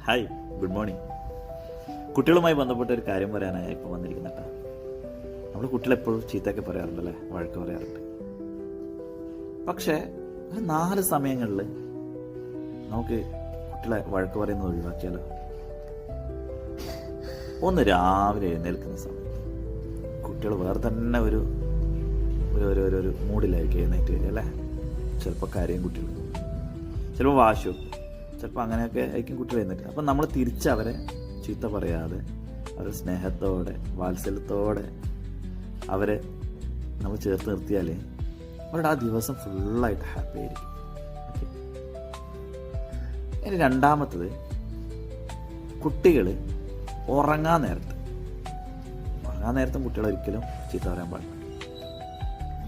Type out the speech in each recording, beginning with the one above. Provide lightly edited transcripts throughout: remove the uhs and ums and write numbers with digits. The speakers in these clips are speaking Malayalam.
Hi, good morning. കുട്ടികളുമായി ബന്ധപ്പെട്ട ഒരു കാര്യം പറയാനാണ് ഇപ്പോൾ വന്നിരിക്കുന്നത് കേട്ടോ. നമ്മൾ കുട്ടികളെപ്പോഴും ചീത്തയൊക്കെ പറയാറുണ്ടല്ലേ, വഴക്ക് പറയാറുണ്ട്. പക്ഷേ ഒരു 4 സമയങ്ങളിൽ നമുക്ക് കുട്ടികളെ വഴക്ക് പറയുന്നത് ഒഴിവാക്കിയാലോ? ഒന്ന്, രാവിലെ എഴുന്നേൽക്കുന്ന സമയത്ത് കുട്ടികൾ വേറെ തന്നെ ഒരു ഒരു മൂഡിലായിരിക്കും എഴുന്നേറ്റ് വരിക അല്ലേ. ചിലപ്പോൾ കരയും കുട്ടികൾ, ചിലപ്പോൾ വാശി വെക്കും, ചിലപ്പോൾ അങ്ങനെയൊക്കെ ആയിരിക്കും കുട്ടികൾ എഴുന്നേറ്റ്. അപ്പം നമ്മൾ തിരിച്ചവരെ ചീത്ത പറയാതെ അവരെ സ്നേഹത്തോടെ വാത്സല്യത്തോടെ അവരെ നമ്മൾ ചേർത്ത് നിർത്തിയാൽ അവരുടെ ആ ദിവസം ഫുള്ളായിട്ട് ഹാപ്പി ആയിരിക്കും. ഇനി രണ്ടാമത്തത്, കുട്ടികൾ ഉറങ്ങാൻ നേരത്തും കുട്ടികൾ ഒരിക്കലും ചീത്ത പറയാൻ പാടില്ല.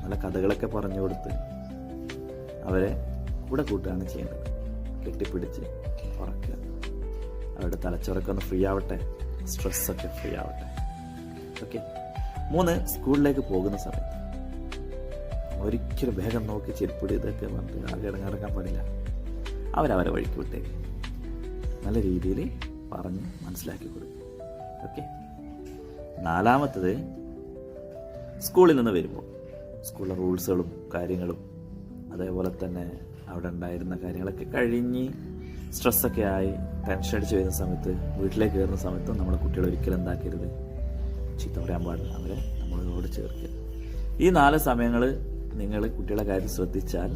നല്ല കഥകളൊക്കെ പറഞ്ഞു കൊടുത്ത് അവരെ കൂടെ കൂട്ടുകയാണ് ചെയ്യേണ്ടത്. കെട്ടിപ്പിടിച്ച് ഉറക്കുക. അവരുടെ തലച്ചോറൊക്കെ ഒന്ന് ഫ്രീ ആവട്ടെ, സ്ട്രെസ്സൊക്കെ ഫ്രീ ആവട്ടെ. ഓക്കെ. 3, സ്കൂളിലേക്ക് പോകുന്ന സമയത്ത് ഒരിക്കലും വേഗം നോക്കി ചെരുപ്പിടി ഇതൊക്കെ പറഞ്ഞിട്ട് ആകെ ഇറങ്ങാൻ പാടില്ല. അവരവരെ വഴിക്ക് വിട്ടേക്ക്. നല്ല രീതിയിൽ പറഞ്ഞ് മനസ്സിലാക്കി കൊടുക്കും. ഓക്കെ. 4മത്തത്, സ്കൂളിൽ നിന്ന് വരുമ്പോൾ സ്കൂളിലെ റൂൾസുകളും കാര്യങ്ങളും അതേപോലെ തന്നെ അവിടെ ഉണ്ടായിരുന്ന കാര്യങ്ങളൊക്കെ കഴിഞ്ഞ് സ്ട്രെസ്സൊക്കെ ആയി ടെൻഷൻ അടിച്ച് വരുന്ന സമയത്ത് വീട്ടിലേക്ക് കയറുന്ന സമയത്ത് നമ്മുടെ കുട്ടികൾ ഒരിക്കലും എന്താക്കരുത്, ചീത്ത പറയാൻ പാടില്ല. അവരെ നമ്മളോട് ചേർക്കുക. ഈ 4 സമയങ്ങൾ നിങ്ങൾ കുട്ടികളെ കാര്യം ശ്രദ്ധിച്ചാൽ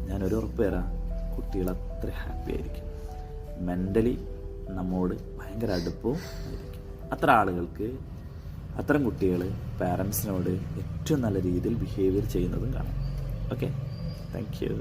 ഞാനൊരു ഉറപ്പ് തരാം, കുട്ടികൾ അത്ര ഹാപ്പി ആയിരിക്കും. മെൻ്റലി നമ്മോട് ഭയങ്കര അടുപ്പവും ആയിരിക്കും. അത്തരം കുട്ടികൾ പാരൻസിനോട് ഏറ്റവും നല്ല രീതിയിൽ ബിഹേവിയർ ചെയ്യുന്നതും കാണാം. Okay, thank you.